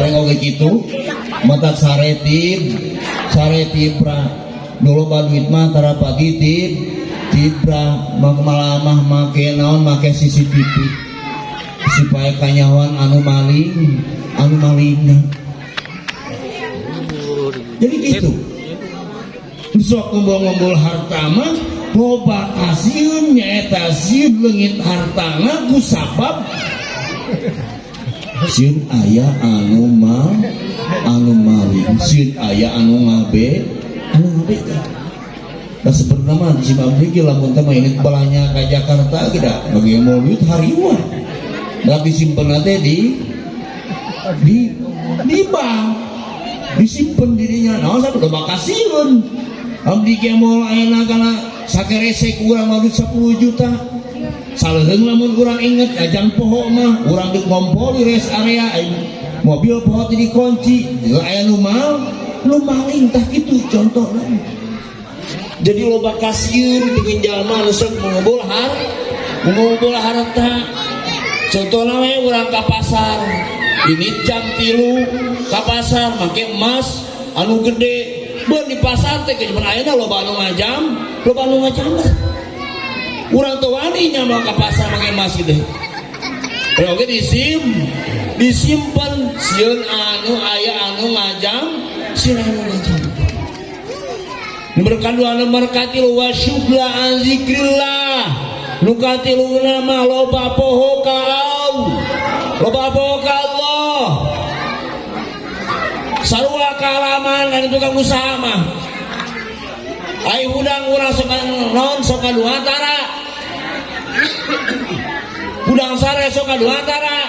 goreng oge kitu mata saretib pra dulu duit mah tara pagi tibra malamah make naon make CCTV supaya kanyawan anu malingna jadi gitu sok ngumpul harta mah loba kasieun nyaeta sieun leungit hartana ku sabab sieun aya anu maling sieun aya anu ngabe da sebenarnya mah di Abdi ge lamun teh inget balanya ka Jakarta ge da bagi maulid hariwa da disimpen teh di bank disimpen dirinya naon saha loba kasieun abdi ge moal ayeuna kana sakerese urang maulid 10 juta saleuheung lamun urang inget ajang poho mah urang deuk ngompol di rest area mobil poho teh dikunci aya nu maling tah kitu contohna jadi loba kasieun bikin jalma anu sok mengumpul harta contohna we urang ka pasar ini jam 3 ka pasar make emas anu gede beun di pasar teh kejaman ayeuna loba anu ngajam urang teu wani nyambal ka pasar make emas kitu oge disimpen sieun anu aya anu ngajam sieun anu ngajam nomor kadua nomor katilu wa syugla an zikrillah nu katilu nama loba poho ka Allah sarua kalaman dan tukang usaha mah ai hudang urang sok naon sok kadua tara hudang sare sok kadua tara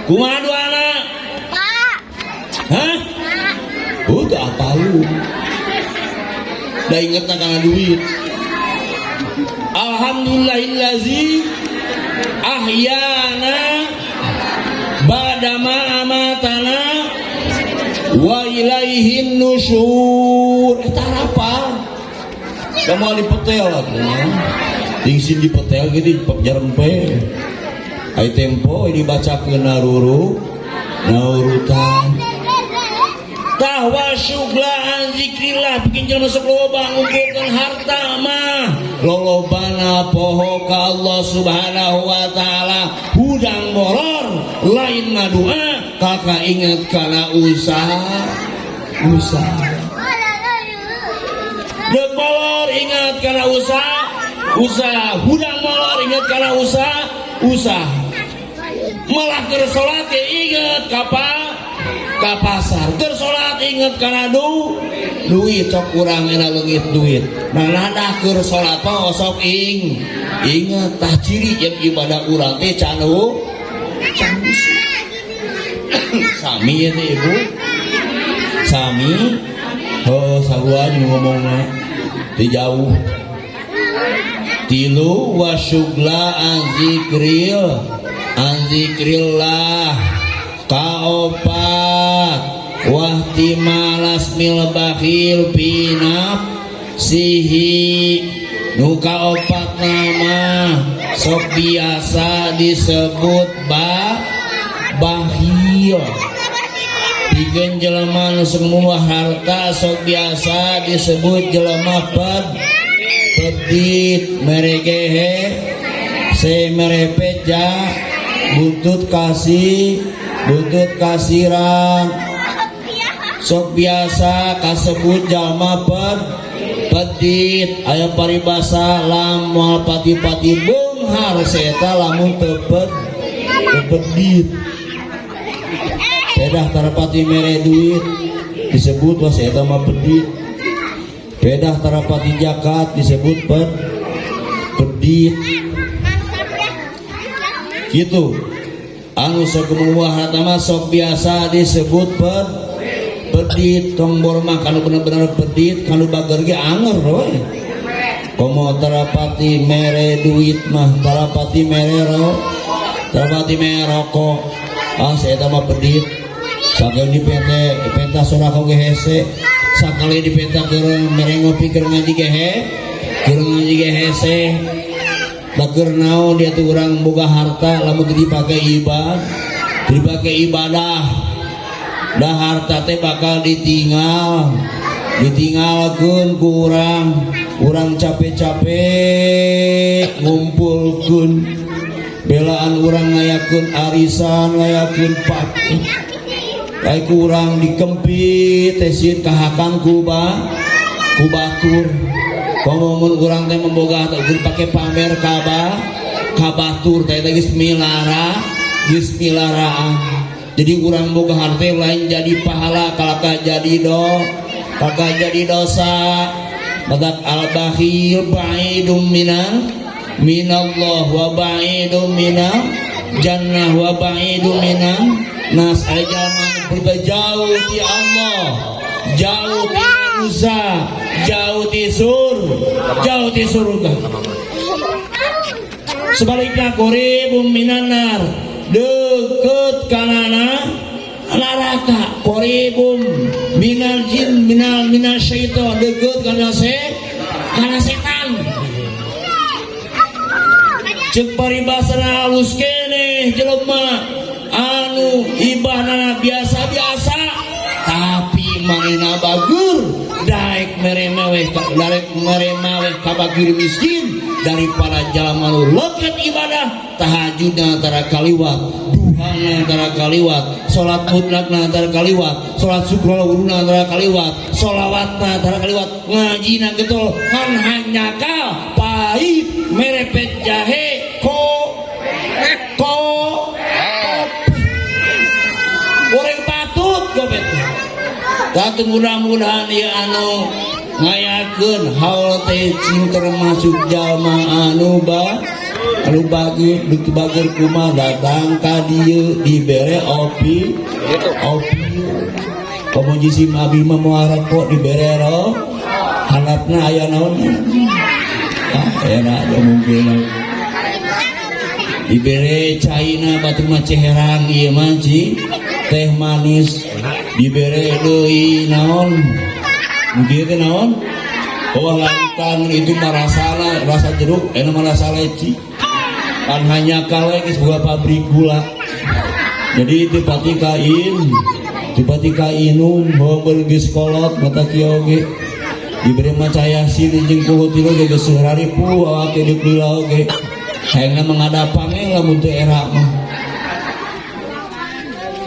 kumaha duana hah udah apa lu da ingetna kana duit alhamdulillahillazi ahyana ba'dama amatana wa ilaihin nusyur eta apa kamu di petel atuh tingsin di petel gitu jarempe ai tempo dibacakeun narutan tahwa syugla an zikrillah bikin jelema sok loba ngumpulkeun harta mah lolobana poho ka Allah Subhanahu wa taala hudang molor lain ngadua kakak ingat kana usaha deuk molor ingat kana usaha hudang molor ingat kana usaha malah keur salat ingat ka pasar keur salat inget kana duit cok urang euna leungit duit nah nadah keur salat mah sok inget tah ciri jeung ibadah urang teh canu sami ya teh ibu sami sarua jeung ngomongna teh jauh tilu wa syugla an zikrillah kaopat wahti malas mil bakhil pinap sihi nu kaopat nama sok biasa disebut bakhil pikeun jelema nu semua harta sok biasa disebut jelema pedit meregehe se merepeja butut kasiran sok biasa kasebut jalma pedit aya paribasa lamun pati-pati beunghar eta lamun teu pedit pedah tarapati mere duit disebut was eta mah pedit pedah tarapati zakat disebut pedit gitu anu sok kemuah harta mah sok biasa disebut pedit tong bor mah kalau bener-bener pedit kalau bager ge anger we komo tarapati mere duit mah tarapati mere rokok saya mah pedit sakali dipenta sorako ge hese sakali dipenta keur mere ngopi keur ngaji ge hese bager naon dia tuh orang boga harta lamun dipake ibadah dah harta teh bakal ditinggalkeun ku urang capek-capek ngumpulkeun belaan urang ngayakeun arisan ngayakeun pake kayak kurang dikempit tesin kahakang ku batur komomun urang teh memboga ataupun pakai pamer kabatur teh geus milaraan jadi urang boga harta lain jadi pahala kalaka jadi dosa badak al-bakhil ba'idum minallah wa ba'idum minal jannah wa ba'idum minal nas ajaman jauh di Allah jauh di manusia jauh di surga sebaliknya qoribum minanar deket kanana neraka qoribum minal jin minal syaitan deket kana setan cek paribasana halus keneh jelema anu ibadahna biasa-biasa tapi manehna bagur daek meremeweh ka bagir miskin daripada jalma nu leukeut ibadah tahajudna antara kaliwat duhana antara kaliwat salat mutlakna antara kaliwat salat syukur wuduna antara kaliwat sholawatna antara kaliwat ngajina getol kan hanyakal pahit merepet jahe goreng patut gobet tapi mudah-mudahan ya anu ngayakeun haul teh cing termasuk jalma anu bagi dibageur kumaha datang ka dieu dibere opi komo jisim abi mah moal kok dibere ro hanapna aya naon enak ada mungkin dibere caina batu mah ceherang ieu mah teh manis dibere deui naon mungkin teh naon bawah langkang itu rasa jeruk enak mah rasa leci kan hanya kalau geus boga pabrik gula jadi tipati kainum bawa geus kolot mata kieu oge dibere mah caya sini jeung kuhu tilu geus seurari pu awak teh dipila oge hayangna mengadapang lamun teu era mah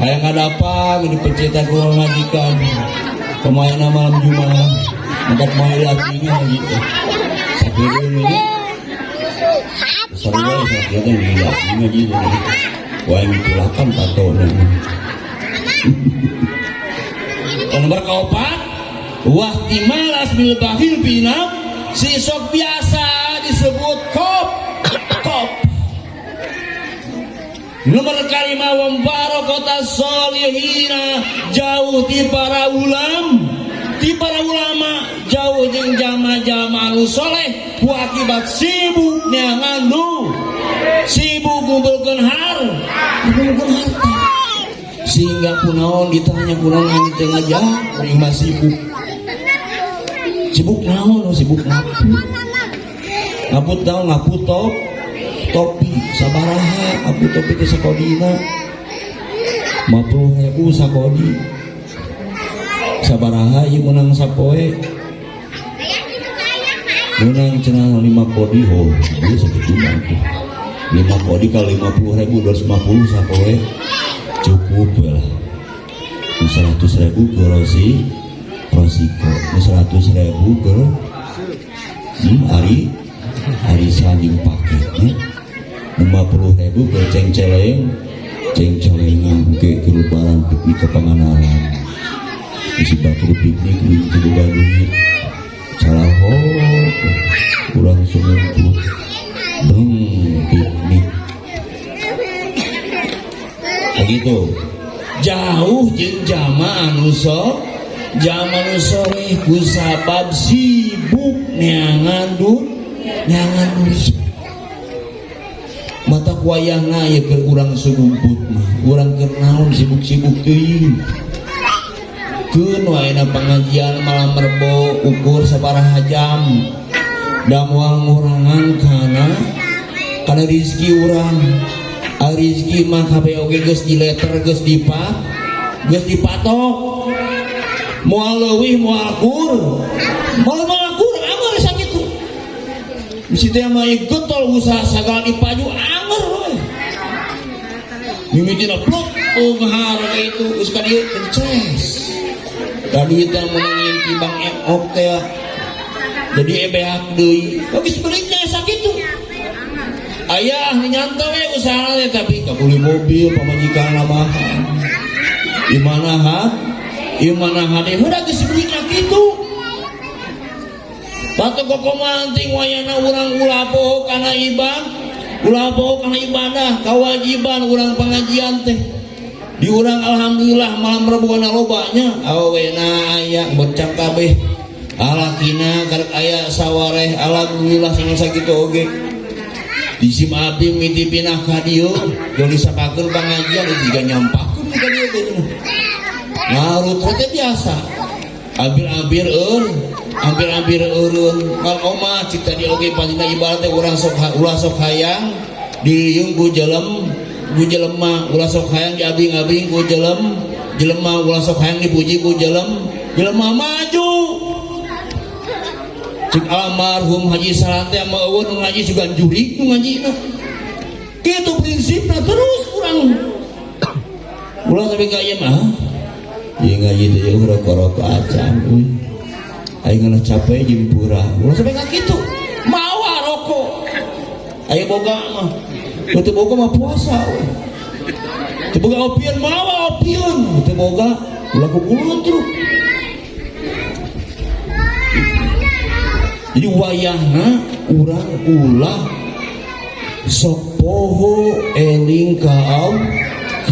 hayang ngadapang dipencetan ku majikan pemain malam Jumat angkat main lakinya gitu sakieu ini sarua sakieu teh di lakinya gitu wae mitulakan tatona nomor kaopat wahtimalas bil bahil binam si sok biasa disebut kop nomor kalima wambarokota solihina jauh ti para ulama jauh jeung jama-jama anu soleh ku akibat sibuk neangandu sibuk ngumpulkeun harta sehingga kunaon ditanya kunaon anu teu ngajak mah sibuk naon sibuk ngaput naon ngaput topi sabaraha aku topi teh sakodina 50.000 sakodi sabaraha ieu menang sapoe menang cenah 5 kodi ho ieu sakitu mah 5 kodi ka 50.000 250 sapoe cukup lah 100.000 ke Rosiko 100.000 ke hari saling paketnya 50.000 ke cengcelengan ke lebaran piknik ke Pangandaran isi batur piknik di boga duit salaho kurang sumumput piknik begitu jauh jeung jama anu soleh ku sabab sibuk neangan duit mata wayahna ya ke urang sugumput mah urang keur naon sibuk-sibuk teuing keun wae na pengajian malam Rebo ukur sabaraha jam da moal ngurangan kana rezeki urang rezeki mah kabeh oge geus dileter geus geus dipatok moal leuwih moal kur anger sakitu bisi teh mah getol usaha sagala dipaju anger we mimitina pluk ngahar itu geus ka dieu kences da duit teh meunang timbang emok teh jadi ebeak deui geus beulingnya sakitu ayah nyanta we usaha teh tapi kabeli mobil pamajikan lamahan Imana hade udah geus beulingna kitu tatu kokomanting wayana urang ulah poho kana ibadah kewajiban urang pengajian teh di urang alhamdulillah malam rebona lobanya awena aya bercak kabeh alakina karek aya sawareh alhamdulillah sing sakitu oge di sim abdi miti pinah ka dieu jeung disapakeun pengajian juga nyampakeun ka dieu teh ngarut teh biasa hampir-hampir eureun kal omah cita di oge pantina ibarat teh urang sok ulah sok hayang diriung ku jelema ulah sok hayang diabing-abing ku jelema ulah sok hayang dipuji ku jelema maju cik almarhum Haji Salate ama eueun ngaji juga jurik nu ngajina kitu prinsipna terus urang sampai ka ieu mah ieu ngaji teh rokok acan aing ngana capek jeung pura ulah sampai ka kitu mawa rokok aya boga mah teu boga mah puasa teu boga opieun mawa opieun teu boga ulah kukulun terus jadi wayahna urang ulah sok poho eling ka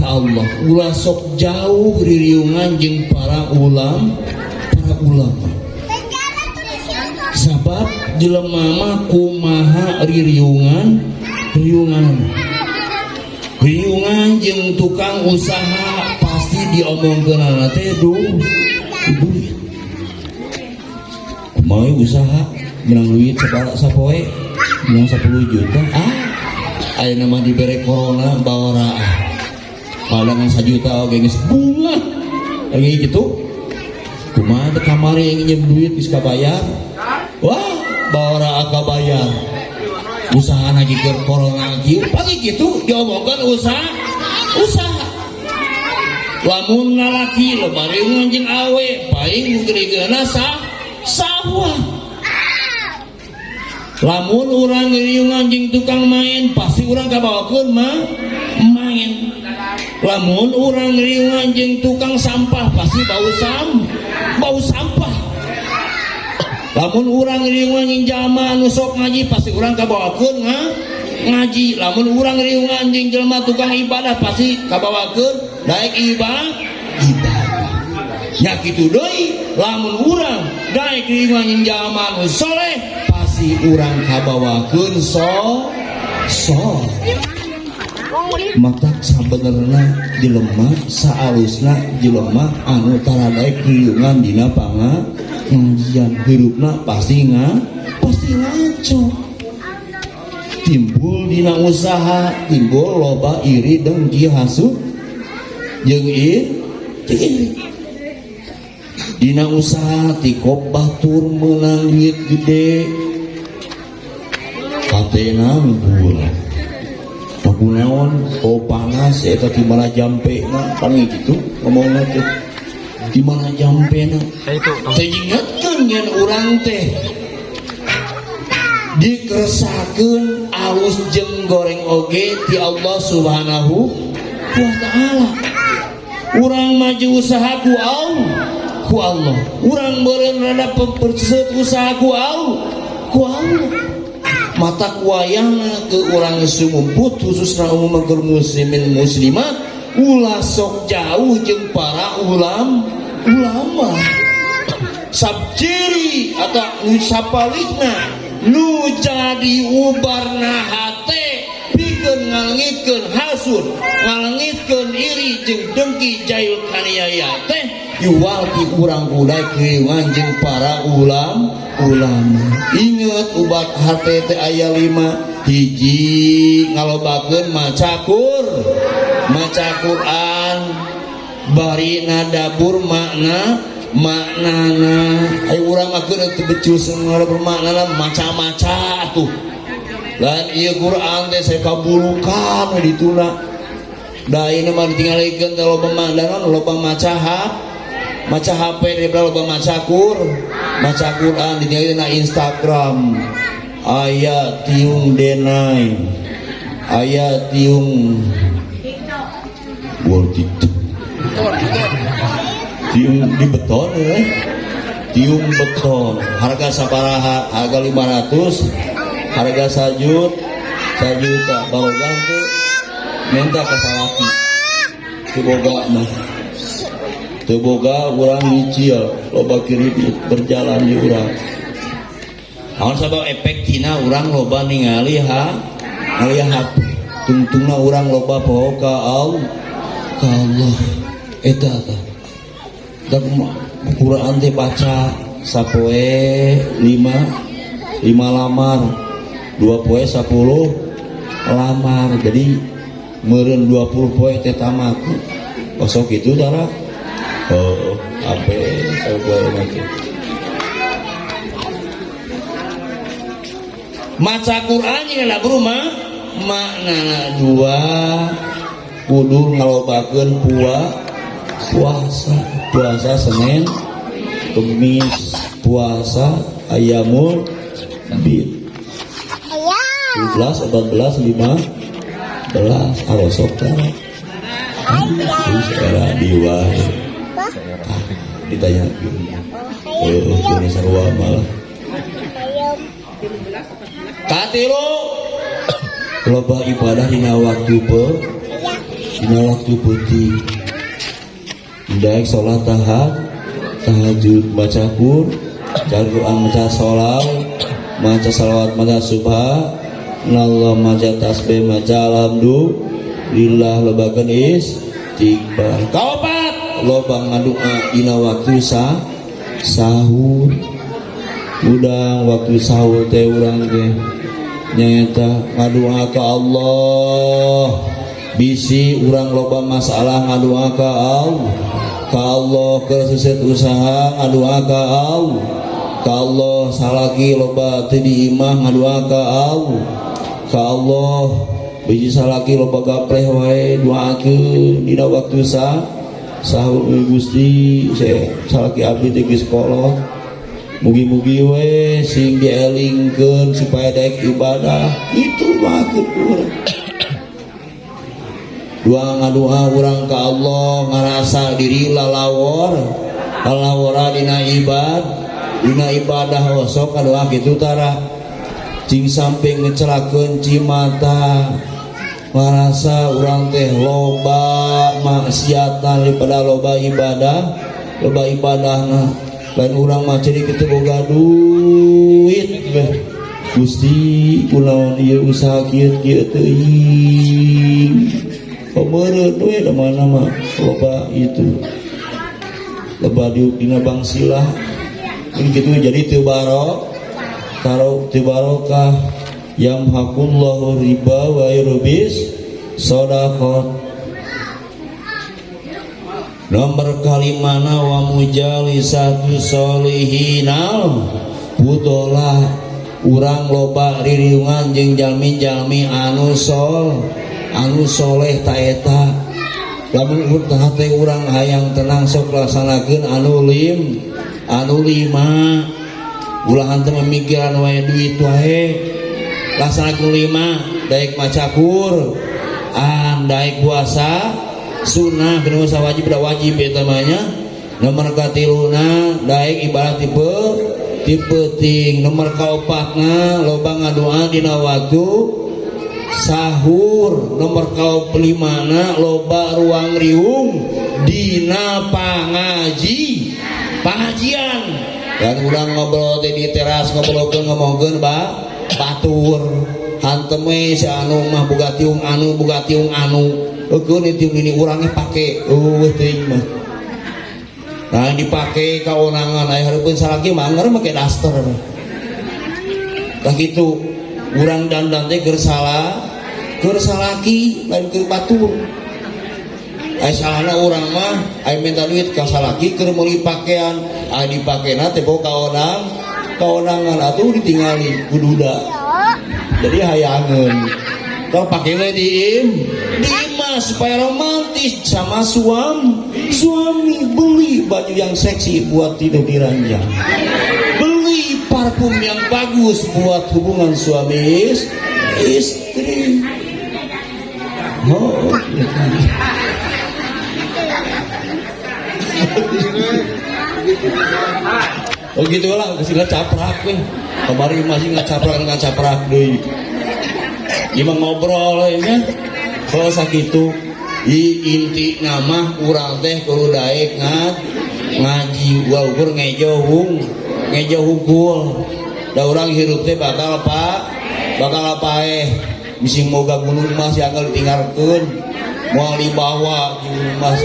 Allah ulah sok jauh ririungan jeung para ulama sabab jelema mah kumaha ririungan jeung tukang usaha pasti diomongkeunana teh duit kumaha usaha menang duit sapoe menang 10 juta aya nama dibere corona bawara padangan 1 juta oge geus bunga lagi gitu kumaha teh kamari yang nginjem duit geus kabayar wah bawara aka bayar usaha lagi ke corona kieu pagi gitu diomongkeun usaha lamun ngalaki loba reungan jeung awe paling geuregeuna sawah lamun urang ngiriungan jeung tukang main pasti urang kabawakeun main lamun urang ngiriungan jeung tukang sampah pasti bau sampah lamun urang ngiriungan jeung jalma anu sok ngaji pasti urang kabawakeun ngaji lamun urang ngiriungan jeung jelema tukang ibadah pasti kabawakeun daek ibadah nya kitu deui lamun urang daek ngiriungan jeung jalma anu soleh pasti urang kabawakeun mata sabenerna jelema saalusna jelema anu tara daek ririungan dina pangajian hirupna pasti ngaco timbul dina usaha timbul loba iri dengki hasud jeung iri dina usaha tikop batur meunang duit gede katena ngubul aku naon panas eta di mana jampena paling gitu ngomongna teh di mana jampena teh ingetkeun yen urang teh dikeresakeun alus jeung goreng oge ti Allah Subhanahu wa taala urang maju usaha ku Allah urang beureun rada perseut usaha ku Allah mata kuayana ke urang sumumput khususna umum muslimin muslimat ulah sok jauh jeung para ulama sabciri atau sapalikna nu jadi ubarna hate pikeun ngalengitkeun hasud ngalengitkeun iri jeung dengki jayul kaniaya teh yuwal ti urang budak kiriungan jeung para ulama inget ubat hate teh aya 5 hiji ngalobakeun maca Quran bari nadabur maknana ayo urang mah keur teu becus bermakna maca-maca tuh dan ieu Quran teh sakabulukan dituna da ieu mah ditinggalikeun teh loba makna loba maca HP daripada loba maca Quran ditinggalikeun na Instagram aya tiung denai aya tiung TikTok tiung di beton tiung beton harga sabaraha harga 500 harga sajuta barogan tuh minta ke salaki teu boga urang nyicil loba kredit berjalan di urang naon sabab efek tina urang loba ningali HP tungtungna urang loba poho ka Allah eta dan Quran teh baca sapoe 5 lamar 2 poe 10 lamar jadi meureun 20 poe teh tamat kosok itu darah ape sapoe nanti maca Quran nya guru mah maknana dua kudu ngalobakeun puasa Senin Kemis puasa ayamul bid 17 14 15 arosok tara era diwae ditanya ini sarua malah katilu loba ibadah dina waktu putih daek sholat tahajud baca Quran maca sholal maca salawat maca subha Allah maca tasbih maca alhamdulillah lobakeun istighfar kaopat loba ngadoa dina waktu sahur udang waktu sahur teh urang teh nyaeta ngadoa ka Allah bisi urang loba masalah ngadoa ka Allah kesuset usaha ngadoa ka Allah salaki loba teu diimah ngadoa ka Allah biji salaki loba gapleh wae doakeun dina waktu sahur Gusti salaki abdi teh geus kolot mugi-mugi we sing dielingkeun supaya daek ibadah itu doakeun urang doa urang ka Allah ngarasa diri lalawora dina ibadah sok kadoa kitu tara cing samping ngecelakeun cimata ngarasa urang teh loba maksiatan daripada loba ibadahna lain urang mah jadi kitu boga duit Gusti kunaon ieu usaha kieu teuing pemeureun we da mana mah loba itu loba dina bangsilah kitu jadi teu barokah yamhaqullahu riba wa yurbis shadaqat nomor kalimana wa mujalisatu sholihinal putola urang loba ririungan jeung jalmi-jalmi anu soleh ta eta lamun teh urang hayang tenang sok laksanakeun anu 5 ulah teu memikiran wae duit wae laksanakeun 5 daek maca Quran daek puasa sunnah kena usaha wajib da wajib eta mah nya nomor katiluna daek ibadah tipe ting nomor kaopatna loba ngadoa dina waktu sahur nomor kaoplimana loba ruang riung dina pengajian dan urang ngobrol di teras ngomongkeun batur hantem we si anu mah boga tiung anu eukeun tiung ini urangnya pake teuing mah nah dipake kaonangan aya hareupeun salaki mah anggar make daster tah kitu urang dandan teh keur salaki lain keur batur Ai salahna urang mah ai minta duit ka salaki keur meuli pakaian, ai dipakena teh bawa kaonangan atuh ditinggali ku duda. Jadi hayangeun. Kalau pakai we di imah supaya romantis sama suami beli baju yang seksi buat tidur di ranjang, beli parfum yang bagus buat hubungan suami istri. Oh, oh gitu lah, kesila caprak we. Kemarin masih nggak caprak deh. Gimana ngobrol ya? Kalau sakitu inti nama urang teh kudu daek ngaji gua ukur ngejauh hukul. Da urang hirup teh bakal apa misi moga gunung mas yang ditinggalkeun moal dibawa gunung mas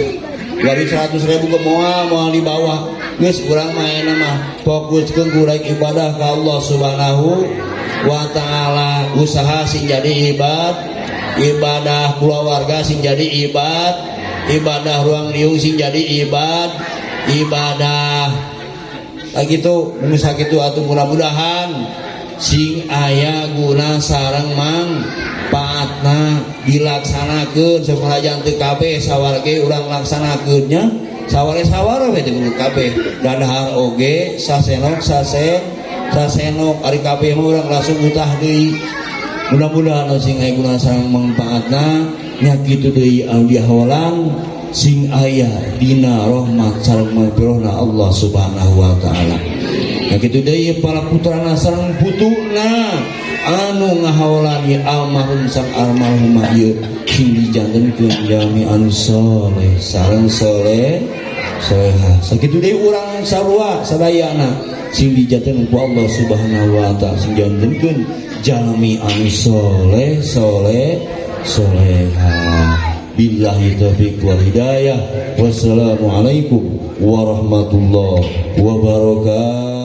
dari 100.000 ke moal dibawa geus urang mah mah fokuskeun kudu ibadah ka Allah Subhanahu wa ta'ala, usaha sing jadi ibadah keluarga sing jadi ibadah ruang liung sing jadi ibadah gitu menusa gitu atuh mudah-mudahan sing aya guna sareng mangpaatna dilaksanakeun sakarajan teu kabeh sawarge urang laksanakeunnya saware-saware we teh kabeh dadahar oge sasenok ari kabeh mah urang langsung utah deui. Mudah-mudahan sing aya guna sareng mangpaatna nya kitu deui aulia hawalan sing aya dina rahmat sareng magfirahna Allah Subhanahu wa taala. Nya kitu deui para putrana sareng putuna anu ngahawalani almarhum sang almarhumah ieu sing dijantenkeun jalmi anu saleh sareng salehah. Sakitu deui urang sarua sadayana sing dijantenkeun ku Allah Subhanahu wa taala sing dijantenkeun jalmi anu salehah. Billahi taufiq wal hidayah. Wassalamualaikum warahmatullahi wabarakatuh.